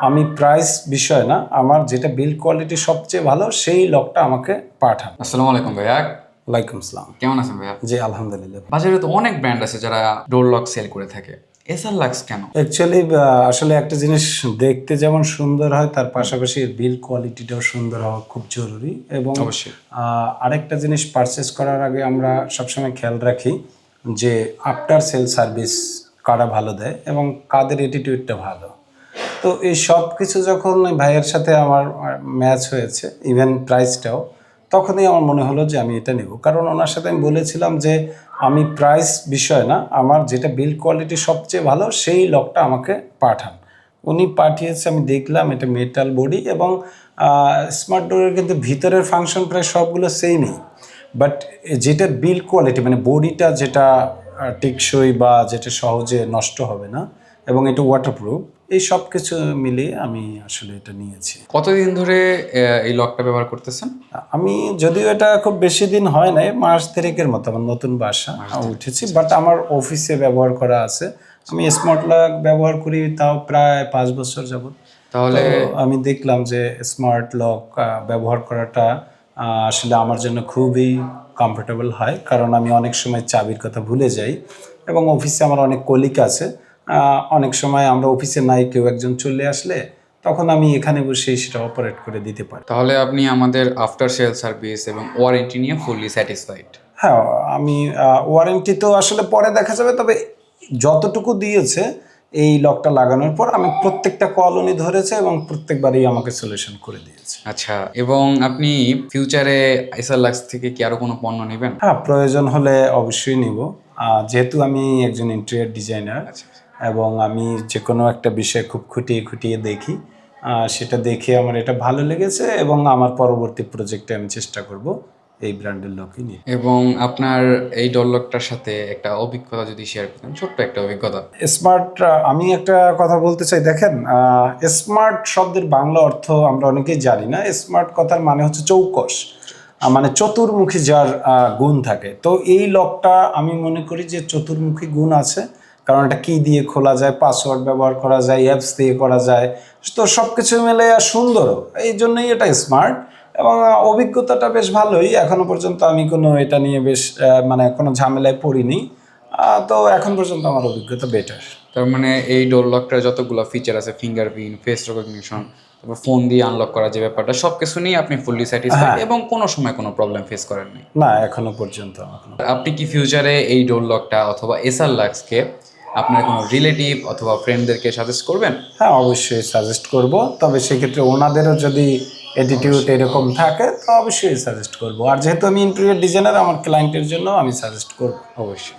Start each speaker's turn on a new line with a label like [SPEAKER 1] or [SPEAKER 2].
[SPEAKER 1] আমি প্রাইস বিষয় না, আমার যেটা বিল্ড কোয়ালিটি সবচেয়ে ভালো সেই লকটা আমাকে পাঠান।
[SPEAKER 2] আসসালামু আলাইকুম ভাইয়া।
[SPEAKER 1] ওয়ালাইকুম আসসালাম।
[SPEAKER 2] কেমন আছেন ভাইয়া?
[SPEAKER 1] জি আলহামদুলিল্লাহ।
[SPEAKER 2] বাজারে তো অনেক ব্র্যান্ড আছে যারা ডোর লক সেল করে থাকে। এসআর লাক্স কেন?
[SPEAKER 1] অ্যাকচুয়ালি আসলে একটা জিনিস দেখতে যেমন সুন্দর হয় তার পাশাপাশি বিল্ড কোয়ালিটিটাও সুন্দর হওয়া খুব জরুরি। এবং
[SPEAKER 2] অবশ্যই।
[SPEAKER 1] আরেকটা জিনিস পারচেস করার আগে আমরা সবসময় খেয়াল রাখি যে আফটার সেল সার্ভিস কারা ভালো দেয় এবং কাদের অ্যাটিটিউডটা ভালো। তো এই সব কিছু যখন ওই ভাইয়ের সাথে আমার ম্যাচ হয়েছে, ইভেন প্রাইসটাও, তখনই আমার মনে হলো যে আমি এটা নেব। কারণ ওনার সাথে আমি বলেছিলাম যে আমি প্রাইস বিষয় না, আমার যেটা বিল্ড কোয়ালিটি সবচেয়ে ভালো সেই লকটা আমাকে পাঠান। উনি পাঠিয়েছে, আমি দেখলাম এটা মেটাল বডি এবং স্মার্ট ডোরের কিন্তু ভিতরের ফাংশন প্রায় সবগুলো সেমই, বাট যেটা বিল্ড কোয়ালিটি মানে বডিটা যেটা টেকসই বা যেটা সহজে নষ্ট হবে না এবং এটা ওয়াটারপ্রুফ, এই সব কিছু মিলিয়ে আমি আসলে এটা নিয়েছি।
[SPEAKER 2] কতদিন ধরে এই লকটা ব্যবহার করতেছেন?
[SPEAKER 1] আমি যদিও এটা খুব বেশি দিন হয় নাই, মাস 3 মতো আমার নতুন বাসা উঠেছি, বাট আমার অফিসে ব্যবহার করা আছে। আমি স্মার্ট লক ব্যবহার করি তাও প্রায় 5 বছর যাবত।
[SPEAKER 2] তাহলে
[SPEAKER 1] আমি দেখলাম যে স্মার্ট লক ব্যবহার করাটা আসলে আমার জন্য খুবই কমফোর্টেবল হয়, কারণ আমি অনেক সময় চাবির কথা ভুলে যাই এবং অফিসে আমার অনেক কলিগ আছে। অনেক সময় আমরা অফিসে নাই, কেউ একজন চলে আসলে তখন আমি এখানে বসে সেটা অপারেট করে দিতে পারি।
[SPEAKER 2] তাহলে আপনি আমাদের আফটার সেল সার্ভিস এবং ওয়ারেন্টি নিয়ে ফুললি স্যাটিসফাইড?
[SPEAKER 1] হ্যাঁ, আমি ওয়ারেন্টি তো আসলে পরে দেখা যাবে, তবে যতটুকু দিয়েছে এই লকটা লাগানোর পর আমি প্রত্যেকটা কল উনি ধরেছে এবং প্রত্যেকবারই আমাকে সলিউশন করে দিয়েছে।
[SPEAKER 2] আচ্ছা, এবং আপনি ফিউচারে এসআর লাক্স থেকে কি আরো কোনো পণ্য নেবেন?
[SPEAKER 1] হ্যাঁ, প্রয়োজন হলে অবশ্যই নিব। যেহেতু আমি একজন ইন্টেরিয়র ডিজাইনার এবং আমি যে কোনো একটা বিষয় খুব খুঁটিয়ে খুঁটিয়ে দেখি, সেটা দেখে আমার এটা ভালো লেগেছে এবং আমার পরবর্তী প্রজেক্টে আমি চেষ্টা করব এই ব্র্যান্ডের লকই নিয়ে।
[SPEAKER 2] এবং আপনার এই ডোর লকটার সাথে একটা অভিজ্ঞতা যদি শেয়ার করতেন, ছোট্ট একটা অভিজ্ঞতা।
[SPEAKER 1] স্মার্ট, আমি একটা কথা বলতে চাই, দেখেন স্মার্ট শব্দের বাংলা অর্থ আমরা অনেকেই জানি না। স্মার্ট কথার মানে হচ্ছে চৌকস, মানে চতুর্মুখী যার গুণ থাকে। তো এই লকটা আমি মনে করি যে চতুর্মুখী গুণ আছে, কারণ এটা কি দিয়ে খোলা যায়, পাসওয়ার্ড ব্যবহার করা যায়, অ্যাপস দিয়ে করা যায়, তো সব কিছু মিলে সুন্দরও, এই জন্যই এটা স্মার্ট। এবং অভিজ্ঞতাটা বেশ ভালোই, এখনো পর্যন্ত আমি কোনো এটা নিয়ে বেশ মানে কোনো ঝামেলায় পড়িনি। তো এখন পর্যন্ত আমার অভিজ্ঞতা বেটার।
[SPEAKER 2] তার মানে এই ডোর লকটার যতগুলো ফিচার আছে, ফিঙ্গারপ্রিন্ট, ফেস রিকগনিশন, তারপর ফোন দিয়ে আনলক করা যে ব্যাপারটা, সবকিছু নিয়ে আপনি ফুললি স্যাটিসফাইড এবং কোনো সময় কোনো প্রবলেম ফেস করেন নাই?
[SPEAKER 1] না, এখনো পর্যন্ত আমার কোনো।
[SPEAKER 2] আপনি কি ফিউচারে এই ডোর লকটা অথবা এসআর লাক্সকে আপনার কোনো রিলেটিভ অথবা ফ্রেন্ডদেরকে সাজেস্ট করবেন?
[SPEAKER 1] হ্যাঁ, অবশ্যই সাজেস্ট করব, তবে সেক্ষেত্রে ওনাদেরও যদি অ্যাটিটিউড এরকম থাকে তো অবশ্যই সাজেস্ট করব। আর যেহেতু আমি ইন্টেরিয়র ডিজাইনার, আমার ক্লায়েন্টের জন্য আমি সাজেস্ট করব
[SPEAKER 2] অবশ্যই।